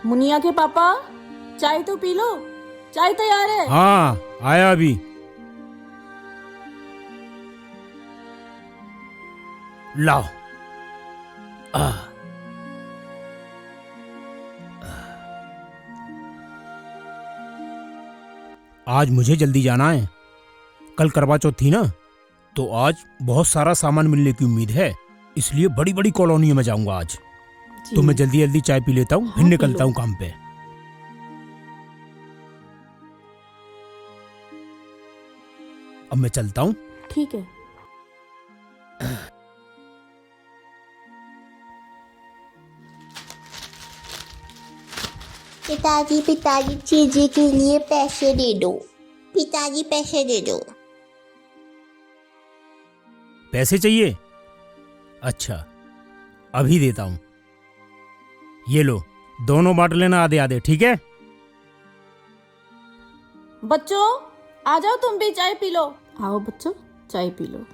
मुनिया के पापा, चाय तो पी लो। चाय तैयार है। हाँ, आया अभी। लाओ। आज मुझे जल्दी जाना है। कल करवा चौथ थी ना, तो आज बहुत सारा सामान मिलने की उम्मीद है, इसलिए बड़ी बड़ी कॉलोनियों में जाऊंगा आज। तो मैं जल्दी जल्दी चाय पी लेता हूँ, फिर निकलता हूँ काम पे। अब मैं चलता हूँ। ठीक है। पिताजी पिताजी चीजी के लिए पैसे दे दो। पिताजी पैसे दे दो। पैसे चाहिए? अच्छा, अभी देता हूँ। ये लो, दोनों बांट लेना आधे आधे, ठीक है? बच्चों, आ जाओ, तुम भी चाय पी लो। आओ बच्चों, चाय पी लो।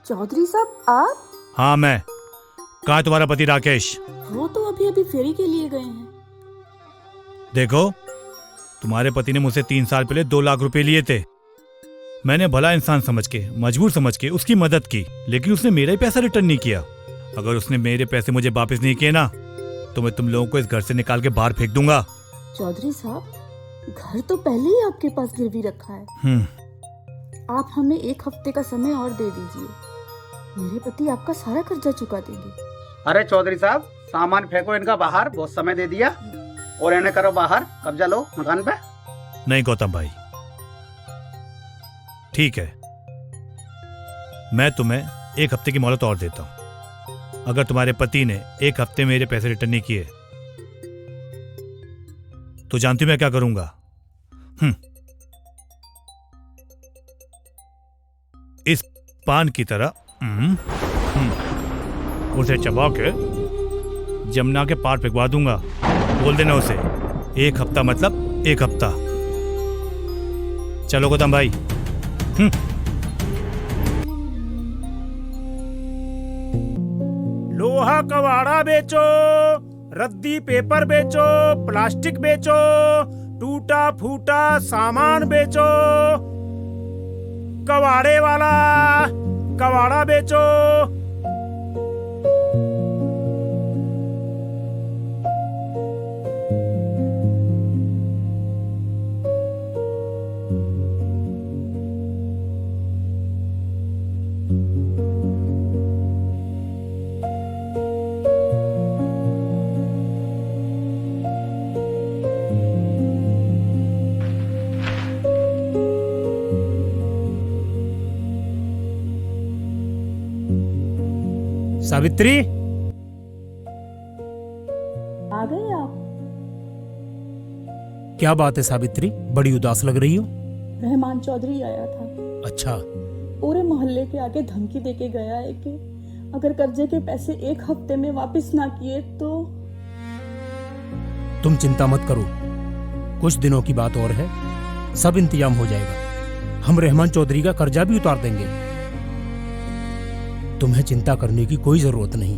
चौधरी साहब, आप? हाँ मैं। कहाँ है तुम्हारा पति राकेश? वो तो अभी अभी फेरी के लिए गए हैं। देखो, तुम्हारे पति ने मुझसे 3 साल पहले 2 लाख रुपए लिए थे। मैंने भला इंसान समझ के, मजबूर समझ के उसकी मदद की, लेकिन उसने मेरा ही पैसा रिटर्न नहीं किया। अगर उसने मेरे पैसे मुझे वापस नहीं किए ना, तो मैं तुम लोगों को इस घर से निकाल के बाहर फेंक दूंगा। चौधरी साहब, घर तो पहले ही आपके पास गिरवी रखा है। आप हमें 1 हफ्ते का समय और दे दीजिए। मेरे पति आपका सारा कर्जा चुका देंगे। अरे चौधरी साहब, सामान फेंको इनका बाहर, बहुत समय दे दिया, और इन्हें करो बाहर, कब्जा लो मकान पे। नहीं गौतम भाई, ठीक है, मैं तुम्हें 1 हफ्ते की मोहलत और देता हूं। अगर तुम्हारे पति ने 1 हफ्ते मेरे पैसे रिटर्न नहीं किए, तो जानती हूं मैं क्या करूंगा। इस पान की तरह उसे चबा के जमुना के पार फेंकवा दूंगा। बोल देना उसे 1 हफ्ता मतलब 1 हफ्ता। चलो गौतम भाई। लोहा कबाड़ा बेचो, रद्दी पेपर बेचो, प्लास्टिक बेचो, टूटा फूटा सामान बेचो। कबाड़े वाला कबाड़ा बेचो। सावित्री, आ गए आप? क्या बात है सावित्री, बड़ी उदास लग रही हो? रहमान चौधरी आया था। अच्छा। पूरे मोहल्ले के आगे धमकी देके गया है कि अगर कर्जे के पैसे 1 हफ्ते में वापस ना किए तो। तुम चिंता मत करो, कुछ दिनों की बात और है, सब इंतजाम हो जाएगा। हम रहमान चौधरी का कर्जा भी उतार देंगे। तुम्हें चिंता करने की कोई जरूरत नहीं।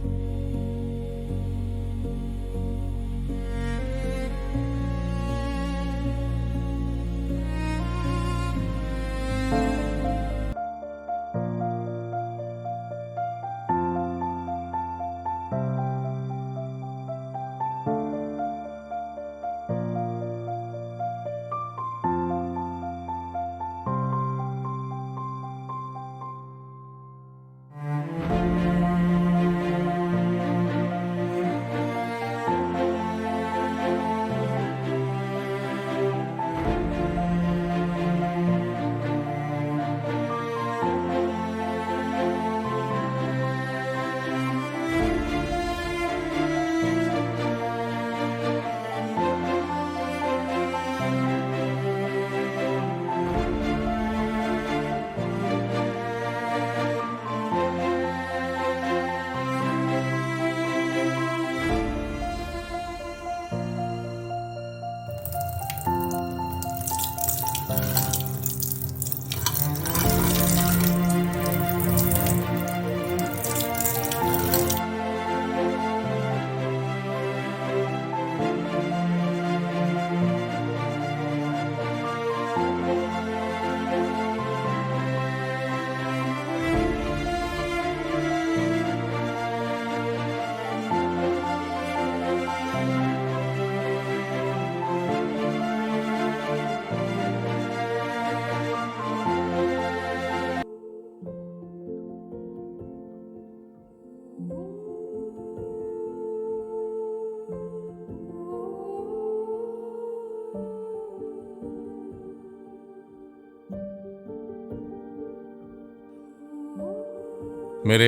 मेरे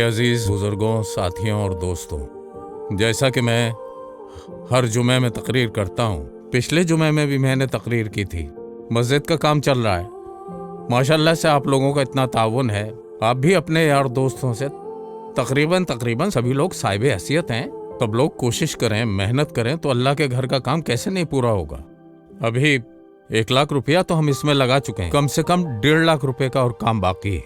अजीज बुजुर्गों, साथियों और दोस्तों, जैसा कि मैं हर जुमे में तकरीर करता हूँ, पिछले जुमे में भी मैंने तकरीर की थी। मस्जिद का काम चल रहा है। माशाल्लाह से आप लोगों का इतना ताउन है। आप भी अपने यार दोस्तों से तकरीबन सभी लोग साहिब हैसियत हैं। सब लोग कोशिश करें, मेहनत करें तो अल्लाह के घर का काम कैसे नहीं पूरा होगा। अभी 1 लाख रुपया तो हम इसमें लगा चुके हैं। कम से कम 1.5 लाख रुपए का और काम बाकी है।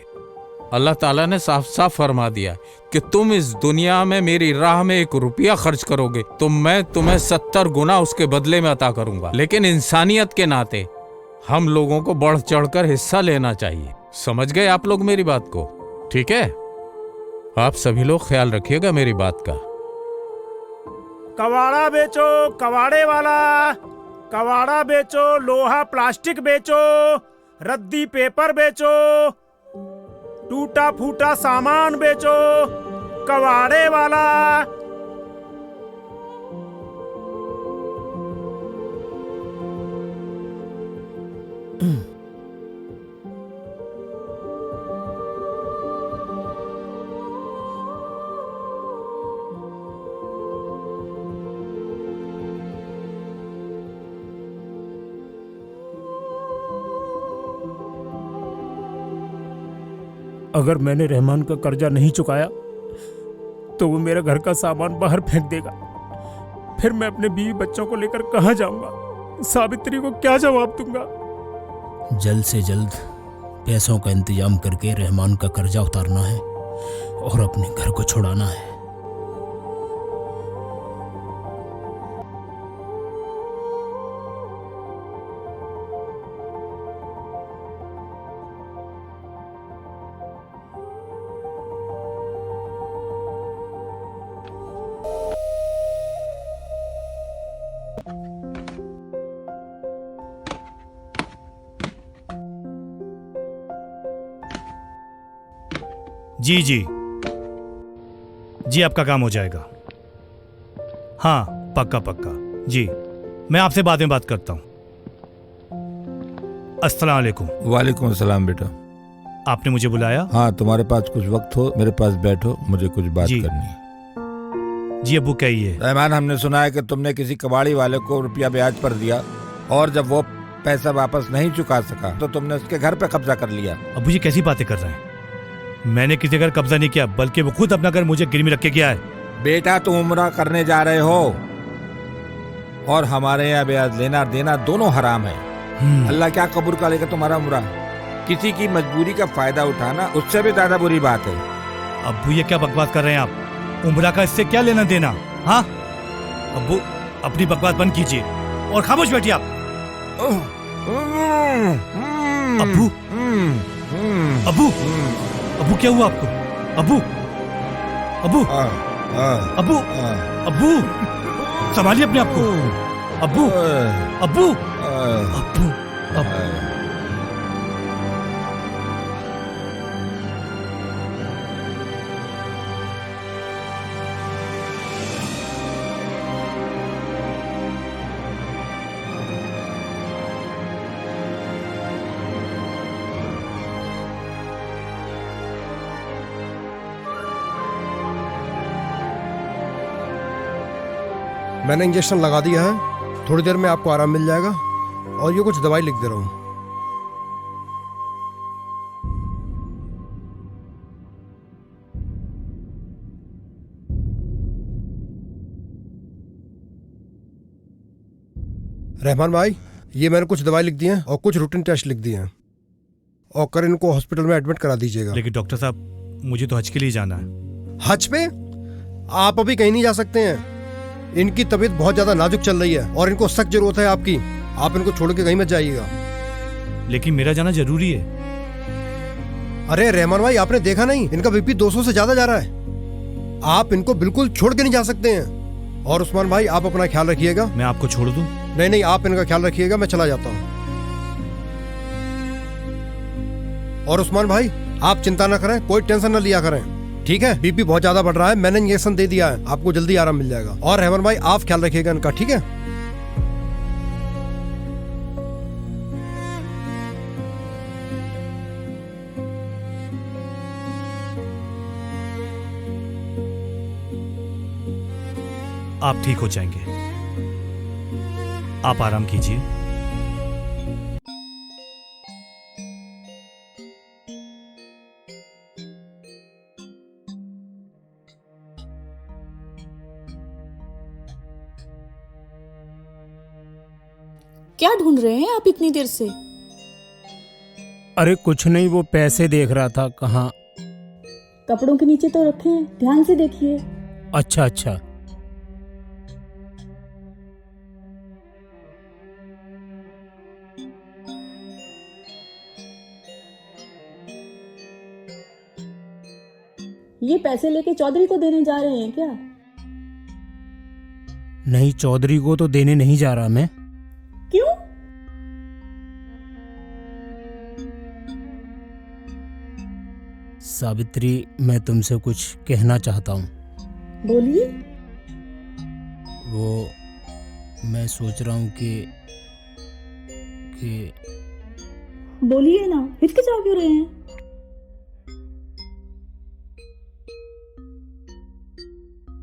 अल्लाह ताला ने साफ साफ फरमा दिया कि तुम इस दुनिया में मेरी राह में 1 रुपया खर्च करोगे तो मैं तुम्हें 70 गुना उसके बदले में अता करूंगा। लेकिन इंसानियत के नाते हम लोगों को बढ़ चढ़कर हिस्सा लेना चाहिए। समझ गए आप लोग मेरी बात को? ठीक है, आप सभी लोग ख्याल रखिएगा मेरी बात का। कबाड़ा बेचो, कबाड़े वाला कबाड़ा बेचो, लोहा प्लास्टिक बेचो, रद्दी पेपर बेचो, टूटा फूटा सामान बेचो, कबाड़े वाला। अगर मैंने रहमान का कर्जा नहीं चुकाया तो वो मेरे घर का सामान बाहर फेंक देगा। फिर मैं अपने बीवी बच्चों को लेकर कहाँ जाऊंगा? सावित्री को क्या जवाब दूंगा? जल्द से जल्द पैसों का इंतजाम करके रहमान का कर्जा उतारना है और अपने घर को छुड़ाना है। जी जी जी, आपका काम हो जाएगा। हाँ, पक्का पक्का जी। मैं आपसे बाद में बात करता हूँ। अस्सलाम वालेकुम। वालेकुम अस्सलाम बेटा। आपने मुझे बुलाया? हाँ, तुम्हारे पास कुछ वक्त हो मेरे पास बैठो, मुझे कुछ बात जी। करनी है। जी अबू, कहिए। रहमान, हमने सुना है कि तुमने किसी कबाड़ी वाले को रुपया ब्याज पर दिया और जब वो पैसा वापस नहीं चुका सका तो तुमने उसके घर पे कब्जा कर लिया। अबू जी कैसी बातें कर रहे हैं? मैंने किसी घर कब्जा नहीं किया, बल्कि वो खुद अपना घर मुझे गिरवी रख के गया है। बेटा, तुम उम्रा करने जा रहे हो और हमारे यहाँ ब्याज लेना देना दोनों हराम है। अल्लाह क्या कबूल करेगा तुम्हारा उम्रा? किसी की मजबूरी का फायदा उठाना उससे भी ज्यादा बुरी बात है। अब्बू ये क्या बकवास कर रहे हैं आप? उम्रा का इससे क्या लेना देना? हाँ अब्बू, अपनी बकवास बंद कीजिए और खामोश बैठिए आप। अब्बू अब्बू अब्बू, क्या हुआ आपको? अब्बू अब्बू अब्बू अब्बू, संभालिए अपने आप को। अब्बू अब्बू अब्बू अब्बू। मैंने इंजेक्शन लगा दिया है, थोड़ी देर में आपको आराम मिल जाएगा और ये कुछ दवाई लिख दे रहा हूँ। रहमान भाई, ये मैंने कुछ दवाई लिख दी है और कुछ रूटीन टेस्ट लिख दिए हैं और कर इनको हॉस्पिटल में एडमिट करा दीजिएगा। लेकिन डॉक्टर साहब, मुझे तो हज के लिए जाना है। हज पे? आप अभी कहीं नहीं जा सकते हैं। इनकी तबीयत बहुत ज्यादा नाजुक चल रही है और इनको सख्त जरूरत है आपकी। आप इनको छोड़ के कहीं मत जाइएगा। लेकिन मेरा जाना जरूरी है। अरे रहमान भाई, आपने देखा नहीं, इनका बीपी 200 से ज्यादा जा रहा है। आप इनको बिल्कुल छोड़ के नहीं जा सकते हैं। और उस्मान भाई, आप अपना ख्याल रखिएगा। मैं आपको छोड़ दूं? नहीं नहीं, आप इनका ख्याल रखिएगा, मैं चला जाता हूँ। और उस्मान भाई, आप चिंता ना करें, कोई टेंशन ना लिया करें, ठीक है, बीपी बहुत ज्यादा बढ़ रहा है, मैंने इंजेक्शन दे दिया है, आपको जल्दी आराम मिल जाएगा। और रहमान भाई आप ख्याल रखिएगा इनका, ठीक है? आप ठीक हो जाएंगे, आप आराम कीजिए। क्या ढूंढ रहे हैं आप इतनी देर से? अरे कुछ नहीं, वो पैसे देख रहा था। कहाँ? कपड़ों के नीचे तो रखे हैं, ध्यान से देखिए। अच्छा अच्छा। ये पैसे लेके चौधरी को देने जा रहे हैं क्या? नहीं, चौधरी को तो देने नहीं जा रहा मैं। क्यों? सावित्री, मैं तुमसे कुछ कहना चाहता हूँ। बोलिए। वो मैं सोच रहा हूँ कि बोलिए ना, हिचकिचा क्यों रहे हैं?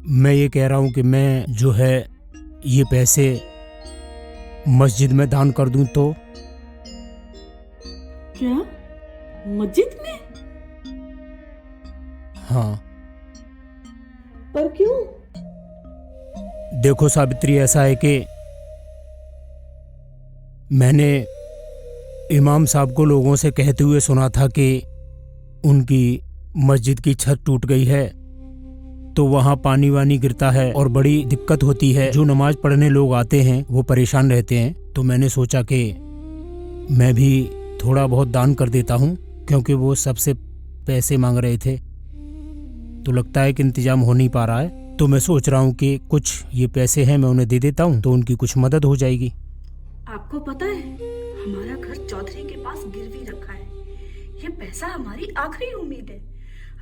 मैं ये कह रहा हूँ कि मैं जो है ये पैसे मस्जिद में दान कर दूं तो? क्या? मस्जिद में? हाँ। पर क्यों? देखो सावित्री, ऐसा है कि मैंने इमाम साहब को लोगों से कहते हुए सुना था कि उनकी मस्जिद की छत टूट गई है, तो वहाँ पानी वानी गिरता है और बड़ी दिक्कत होती है। जो नमाज पढ़ने लोग आते हैं वो परेशान रहते हैं। तो मैंने सोचा कि मैं भी थोड़ा बहुत दान कर देता हूँ, क्योंकि वो सबसे पैसे मांग रहे थे, तो लगता है कि इंतजाम हो नहीं पा रहा है। तो मैं सोच रहा हूँ कि कुछ ये पैसे हैं, मैं उन्हें दे देता हूँ, तो उनकी कुछ मदद हो जाएगी। आपको पता है, हमारा घर चौधरी के पास गिरवी रखा है। ये पैसा हमारी आखिरी उम्मीद है।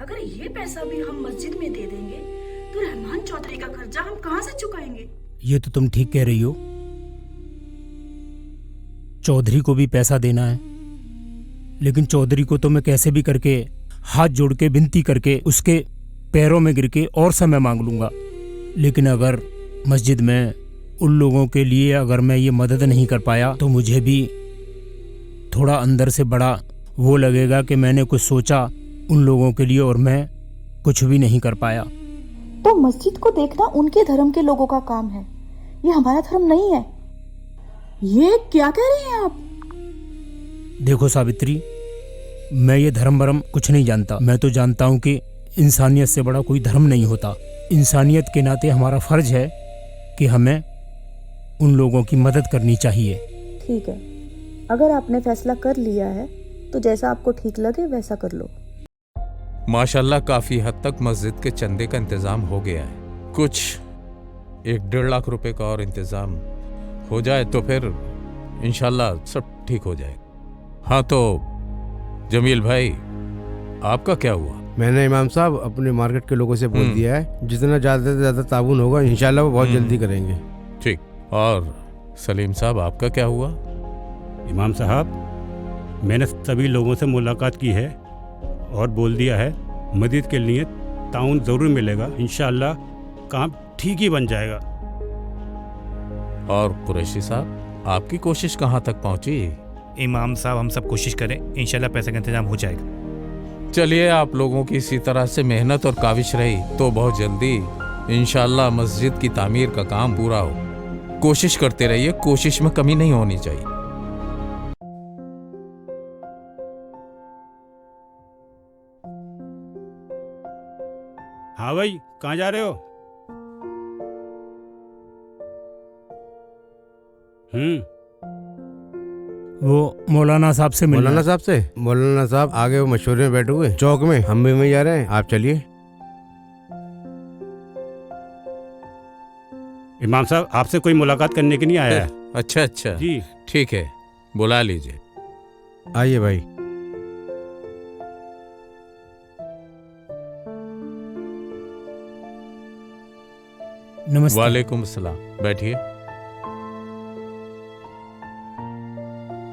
अगर ये पैसा भी हम मस्जिद में दे देंगे तो रहमान चौधरी का खर्चा हम कहाँ से चुकाएंगे? ये तो तुम ठीक कह रही हो। चौधरी को भी पैसा देना है, लेकिन चौधरी को तो मैं कैसे भी करके हाथ जोड़ के विनती करके उसके पैरों में गिर के और समय मांग लूंगा। लेकिन अगर मस्जिद में उन लोगों के लिए अगर मैं ये मदद नहीं कर पाया तो मुझे भी थोड़ा अंदर से बड़ा वो लगेगा कि मैंने कुछ सोचा उन लोगों के लिए और मैं कुछ भी नहीं कर पाया। तो मस्जिद को देखना उनके धर्म के लोगों का काम है, ये हमारा धर्म नहीं है। ये क्या कह रहे हैं आप? देखो सावित्री, मैं ये धर्म भरम कुछ नहीं जानता। मैं तो जानता हूँ कि इंसानियत से बड़ा कोई धर्म नहीं होता। इंसानियत के नाते हमारा फर्ज है कि हमें उन लोगों की मदद करनी चाहिए। ठीक है, अगर आपने फैसला कर लिया है तो जैसा आपको ठीक लगे वैसा कर लो। माशाल्लाह काफी हद तक मस्जिद के चंदे का इंतजाम हो गया है। कुछ 1-1.5 लाख रुपए का और इंतजाम हो जाए तो फिर इंशाल्लाह सब ठीक हो जाएगा। हाँ तो जमील भाई, आपका क्या हुआ? मैंने इमाम साहब अपने मार्केट के लोगों से बोल दिया है, जितना ज़्यादा से ज़्यादा ताउन होगा इंशाल्लाह वो बहुत जल्दी करेंगे। ठीक। और सलीम साहब, आपका क्या हुआ? इमाम साहब, मैंने सभी लोगों से मुलाकात की है और बोल दिया है मस्जिद के लिए ताउन ज़रूर मिलेगा। इंशाअल्लाह काम ठीक ही बन जाएगा। और कुरैशी साहब, आपकी कोशिश कहाँ तक पहुँची? इमाम साहब, हम सब कोशिश करें, इंशाल्लाह पैसे का इंतजाम हो जाएगा। चलिए, आप लोगों की इसी तरह से मेहनत और काविश रही तो बहुत जल्दी इंशाल्लाह मस्जिद की तामीर का काम पूरा हो। कोशिश करते रहिए, कोशिश में कमी नहीं होनी चाहिए। हाँ भाई, कहाँ जा रहे हो? वो मौलाना साहब से मिलना। मौलाना साहब से? मौलाना साहब आगे वो मशवरे में बैठे हुए चौक में, हम भी वहीं जा रहे हैं, आप चलिए। इमाम साहब, आपसे कोई मुलाकात करने के लिए आया है। अच्छा अच्छा जी ठीक है, बुला लीजिए। आइए भाई। नमस्ते। वालेकुम सलाम, बैठिए।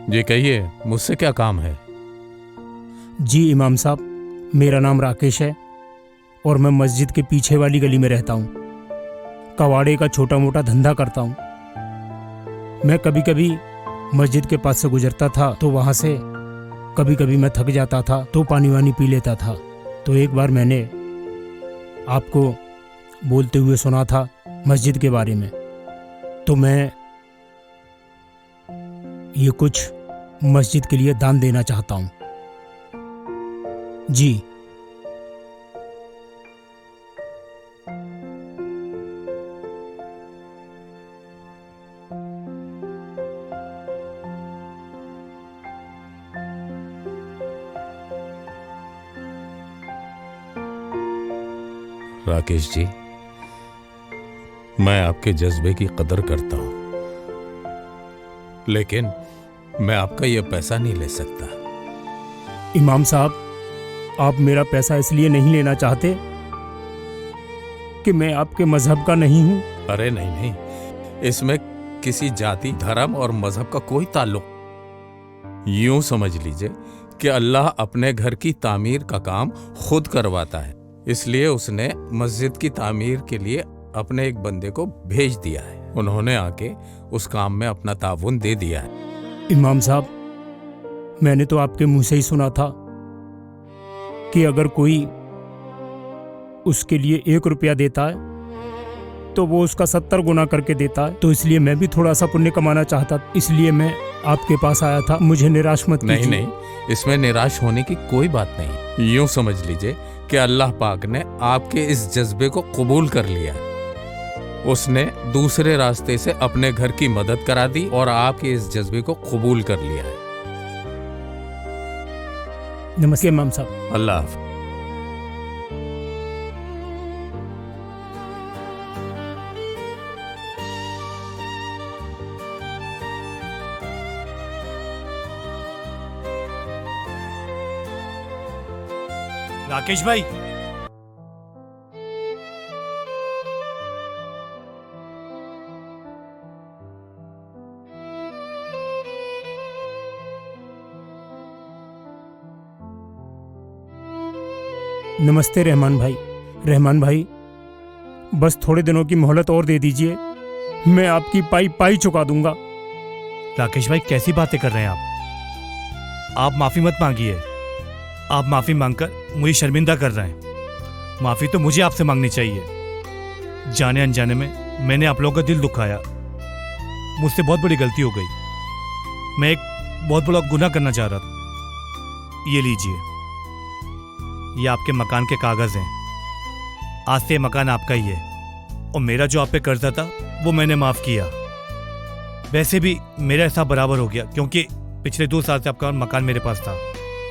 जी कहिए, मुझसे क्या काम है? जी इमाम साहब, मेरा नाम राकेश है और मैं मस्जिद के पीछे वाली गली में रहता हूँ। कबाड़े का छोटा मोटा धंधा करता हूँ। मैं कभी कभी मस्जिद के पास से गुजरता था तो वहाँ से कभी कभी मैं थक जाता था तो पानी वानी पी लेता था। तो एक बार मैंने आपको बोलते हुए सुना था मस्जिद के बारे में, तो मैं ये कुछ मस्जिद के लिए दान देना चाहता हूँ। जी राकेश जी, मैं आपके जज्बे की कदर करता हूं, लेकिन मैं आपका यह पैसा नहीं ले सकता। इमाम साहब, आप मेरा पैसा इसलिए नहीं लेना चाहते कि मैं आपके मजहब का नहीं हूं? अरे नहीं नहीं, इसमें किसी जाति, धर्म और मजहब का कोई ताल्लुक। यूं समझ लीजिए कि अल्लाह अपने घर की तामीर का काम खुद करवाता है, इसलिए उसने मस्जिद की तामीर के लिए अपने एक बंदे को भेज दिया है। उन्होंने आके उस काम में अपना ताउन दे दिया है। इमाम साहब, मैंने तो आपके मुंह से ही सुना था कि अगर कोई उसके लिए 1 रुपया देता है तो वो उसका 70 गुना करके देता है। तो इसलिए मैं भी थोड़ा सा पुण्य कमाना चाहता, इसलिए मैं आपके पास आया था। मुझे निराश मत कीजिए। नहीं, इसमें निराश होने की कोई बात नहीं। यूं समझ लीजिए कि अल्लाह पाक ने आपके इस जज्बे को कबूल कर लिया। उसने दूसरे रास्ते से अपने घर की मदद करा दी और आपके इस जज्बे को कबूल कर लिया है। नमस्ते इमाम साहब। अल्लाह हाफ़िज़। राकेश भाई, नमस्ते रहमान भाई। रहमान भाई, बस थोड़े दिनों की मोहलत और दे दीजिए, मैं आपकी पाई पाई चुका दूंगा। राकेश भाई कैसी बातें कर रहे हैं आप माफी मत मांगिए। आप माफी मांगकर मुझे शर्मिंदा कर रहे हैं। माफी तो मुझे आपसे मांगनी चाहिए। जाने अनजाने में मैंने आप लोगों का दिल दुखाया, मुझसे बहुत बड़ी गलती हो गई। मैं एक बहुत बड़ा गुनाह करना चाह रहा था। ये लीजिए, ये आपके मकान के कागज हैं। आज से मकान आपका ही है और मेरा जो आप पे कर्जा था वो मैंने माफ किया। वैसे भी मेरा हिसाब बराबर हो गया क्योंकि पिछले 2 साल से आपका मकान मेरे पास था।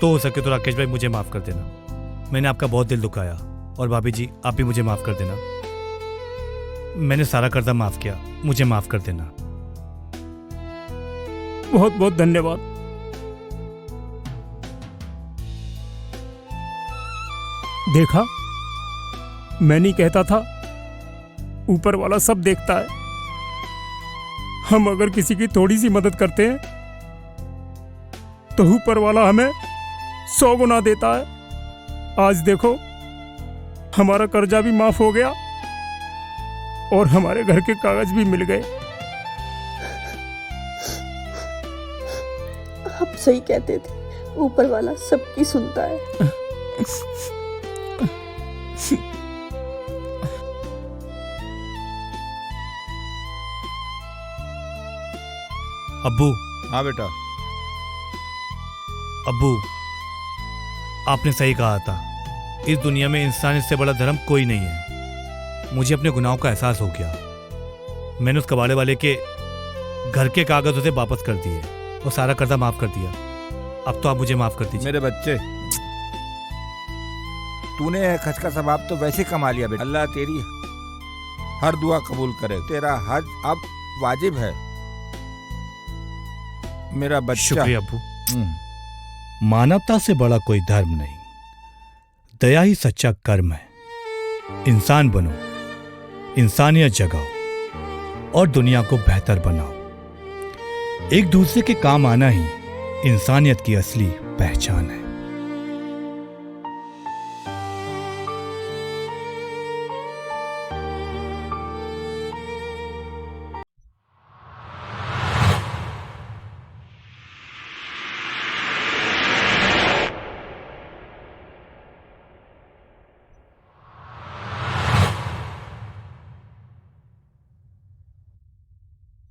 तो हो सके तो राकेश भाई मुझे माफ कर देना। मैंने आपका बहुत दिल दुखाया और भाभी जी आप भी मुझे माफ कर देना। मैंने सारा कर्जा माफ किया, मुझे माफ कर देना। बहुत बहुत धन्यवाद। देखा, मैं नहीं कहता था, ऊपर वाला सब देखता है। हम अगर किसी की थोड़ी सी मदद करते हैं तो ऊपर वाला हमें 100 गुना देता है। आज देखो, हमारा कर्जा भी माफ हो गया और हमारे घर के कागज भी मिल गए। आप सही कहते थे, ऊपर वाला सबकी सुनता है। अब्बू। हाँ बेटा। अब्बू, आपने सही कहा था, इस दुनिया में इंसान इससे बड़ा धर्म कोई नहीं है। मुझे अपने गुनाहों का एहसास हो गया। मैंने उस कबाड़े वाले के घर के कागज उसे वापस कर दिए और सारा कर्जा माफ कर दिया। अब तो आप मुझे माफ कर दीजिए। मेरे बच्चे, तूने हज का सवाब तो वैसे कमा लिया बेटा। अल्लाह तेरी हर दुआ कबूल करे। तेरा हज अब वाजिब है मेरा बच्चा। शुक्रिया अब्बू। मानवता से बड़ा कोई धर्म नहीं, दया ही सच्चा कर्म है। इंसान बनो, इंसानियत जगाओ और दुनिया को बेहतर बनाओ। एक दूसरे के काम आना ही इंसानियत की असली पहचान है।